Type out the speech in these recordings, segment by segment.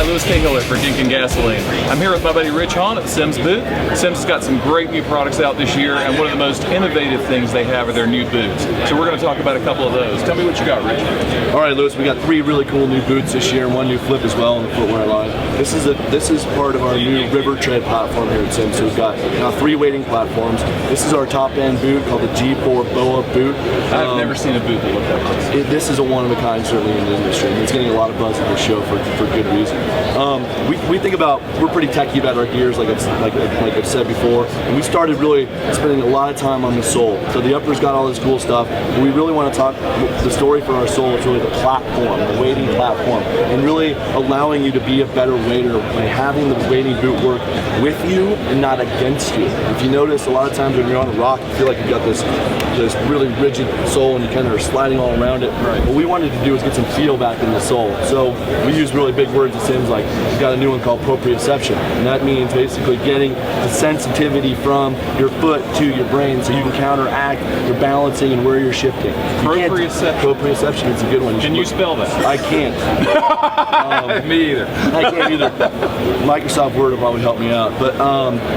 Lewis Cahill for Gink and Gasoline. I'm here with my buddy Rich Hahn at the Sims booth. Sims has got some great new products out this year, and one of the most innovative things they have are their new boots. So we're going to talk about a couple of those. Tell me what you got, Rich. All right, Lewis, we got 3 really cool new boots this year and 1 new flip as well in the footwear line. This is part of our new River Tread platform here at Sims. So we've got 3 weighting platforms. This is our top-end boot called the G4 BOA boot. I've never seen a boot that looked like this. This is a one-of-a-kind, certainly, in the industry. And it's getting a lot of buzz at this show for good reason. We think about, we're pretty techy about our gears, like I've said before, and we started really spending a lot of time on the sole. So the upper's got all this cool stuff, but we really want to talk, the story for our sole is really the platform, the weighting platform, and really allowing you to be a better wader by having the weighting boot work with you and not against you. If you notice, a lot of times when you're on a rock, you feel like you've got this really rigid sole and you kind of are sliding all around it. Right. What we wanted to do is get some feel back in the sole. So we use really big words, it seems like. We've got a new one called proprioception, and that means basically getting the sensitivity from your foot to your brain so you can counteract your balancing and where you're shifting. Proprioception is a good one. Can you spell that? I can't. Me either. I can't either. Microsoft Word will probably help me out. But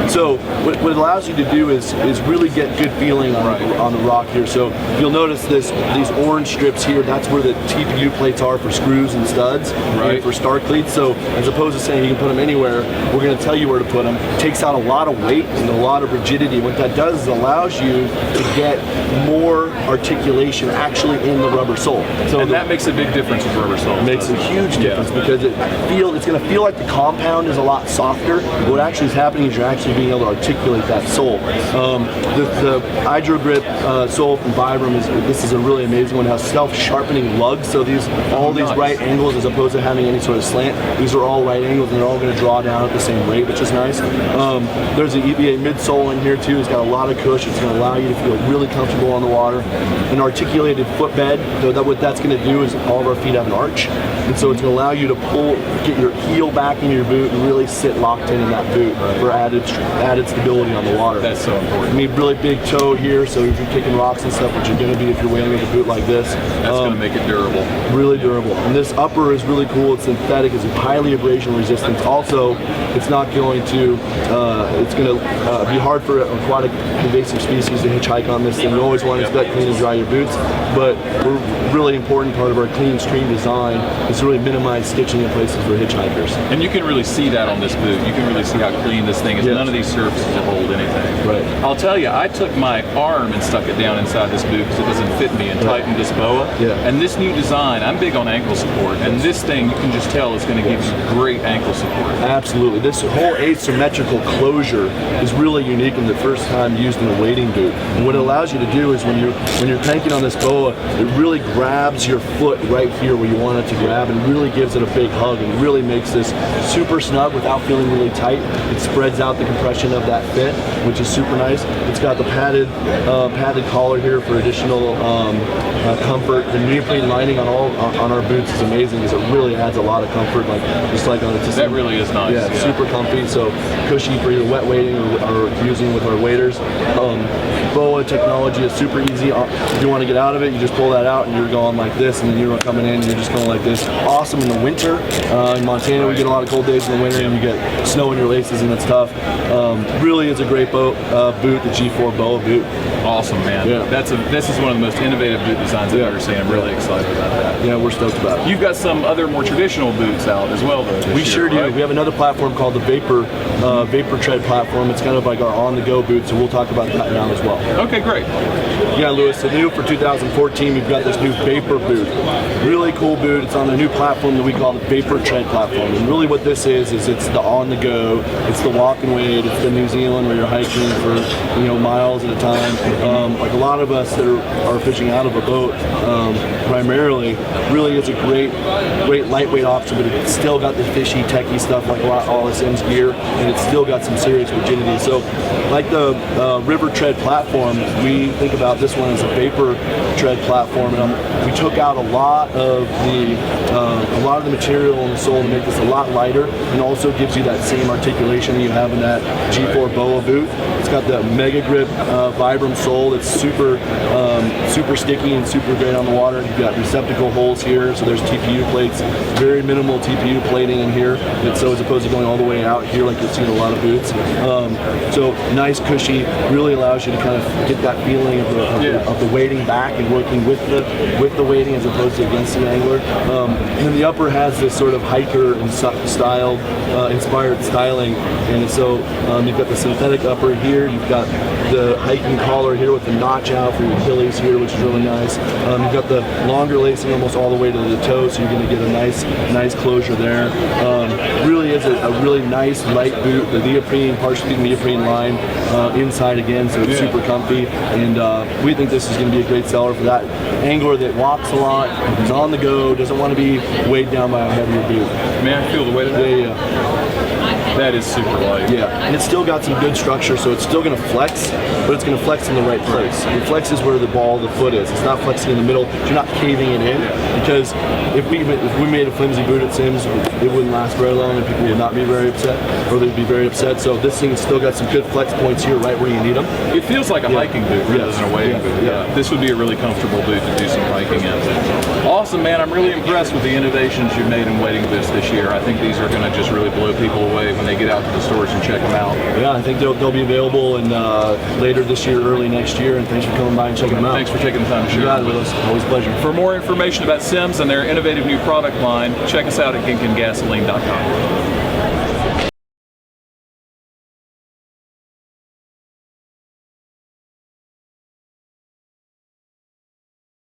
so what it allows you to do is really get good feeling on the rock here. So you'll notice these orange strips here. That's where the TPU plates are for screws and studs, and for star cleats. So as opposed to saying you can put them anywhere, we're going to tell you where to put them. It takes out a lot of weight and a lot of rigidity. What that does is allows you to get more articulation actually in the rubber sole. So that makes a big difference with rubber soles. It makes a huge difference because it's going to feel like the compound is a lot softer. What actually is happening is you're actually being able to articulate that sole. The Hydro Grip sole from Vibram this is a really amazing one. It has self-sharpening lugs, so all these right angles as opposed to having any sort of slant. These are all right angles and they're all going to draw down at the same rate, which is nice. There's an EVA midsole in here too. It's got a lot of cushion. It's going to allow you to feel really comfortable on the water. An articulated footbed. So what that's going to do is all of our feet have an arch, and so it's going to allow you to get your heel back in your boot and really sit locked in that boot for added stability on the water. That's so important. I mean, really big toe here, so if you're kicking rocks and stuff, which you're going to be if you're wading with a boot like this. That's going to make it durable. Really durable. And this upper is really cool. It's synthetic. It's highly abrasion resistant. Also, it's not going to, it's going to be hard for aquatic invasive species to hitchhike on this thing. You always want to inspect, clean, and dry your boots, but a really important part of our clean stream design is to really minimize stitching in places for hitchhikers. And you can really see that on this boot. You can really see how clean this thing is. Yes. None of these surfaces will hold anything. Right. I'll tell you, I took my arm and stuck it down inside this boot because it doesn't fit me and tightened this boa. Yeah. And this new design, I'm big on ankle support, and this thing you can just tell is going to give you great ankle support. Absolutely. This whole asymmetrical closure is really unique and the first time used in a wading boot. And what it allows you to do is when you're cranking on this boa, it really grabs your foot right here where you want it to grab and really gives it a big hug and really makes this super snug without feeling really tight. It spreads out the compression of that fit, which is super nice. It's got the padded collar here for additional comfort. The neoprene lining on our boots is amazing because it really adds a lot of comfort, just like on the That really is nice. Yeah, super comfy, so cushy for either wet wading or using with our waders. BOA technology is super easy. If you want to get out of it, you just pull that out and you're going like this, and then you're coming in and you're just going like this. Awesome in the winter. In Montana, we get a lot of cold days in the winter and you get snow in your laces and it's tough. Really is a great boot, the G4 BOA boot. Awesome, man. Yeah. This is one of the most innovative boot designs I've ever seen. I'm really excited about that. Yeah, we're stoked about it. You've got some other more traditional boots out as well, though. We sure do. We have another platform called the Vapor Tread platform. It's kind of like our on-the-go boot, so we'll talk about that now as well. Okay, great. Yeah, Lewis, so new for 2014, we've got this new Vapor boot. Really cool boot. It's on a new platform that we call the Vapor Tread platform. And really what this is it's the on-the-go, it's the walk and wade, it's the New Zealand where you're hiking for miles at a time. Like a lot of us that are fishing out of a boat, primarily, really is a great lightweight option, but it's still got the fishy, techie stuff like all the Sims gear, and it's still got some serious rigidity. So, like the River Tread platform, we think about this one as a Vapor Tread platform, and we took out a lot of the material in the sole to make this a lot lighter, and also gives you that same articulation that you have in that G4 BOA boot. It's got the Mega Grip Vibram sole that's super sticky and super great on the water. You've got receptacle holes here, so there's TPU plates, very minimal TPU plates. insulating in here, and so as opposed to going all the way out here like you'll see in a lot of boots. So nice, cushy, really allows you to kind of get that feeling of the weighting back and working with the weighting as opposed to against the angler. And then the upper has this sort of hiker and style, inspired styling, and so you've got the synthetic upper here, you've got the hiking collar here with the notch out for your Achilles here, which is really nice. You've got the longer lacing almost all the way to the toe, so you're going to get a nice closure there. Really is a really nice light boot. The neoprene, partially neoprene line inside again, so it's super comfy. And we think this is going to be a great seller for that angler that walks a lot, is on the go, doesn't want to be weighed down by a heavier boot. May I feel the weight of that? Yeah. That is super light. Yeah, and it's still got some good structure, so it's still going to flex, but it's going to flex in the right place. It flexes where the ball of the foot is. It's not flexing in the middle. You're not caving it in, because if we made a flimsy boot at Simms, it wouldn't last very long, and people would not be very upset, or they'd be very upset. So this thing's still got some good flex points here, right where you need them. It feels like a hiking boot rather than a wading boot. Yeah. This would be a really comfortable boot to do some hiking in. Awesome, man. I'm really impressed with the innovations you've made in wading boots this year. I think these are going to just really blow people away when they get out to the stores and check them out. Yeah, I think they'll be available in later this year, early next year, and thanks for coming by and checking them out. Thanks for taking the time to share. You got it with us. Always a pleasure. For more information about Simms and their innovative new product line, check us out at ginkandgasoline.com.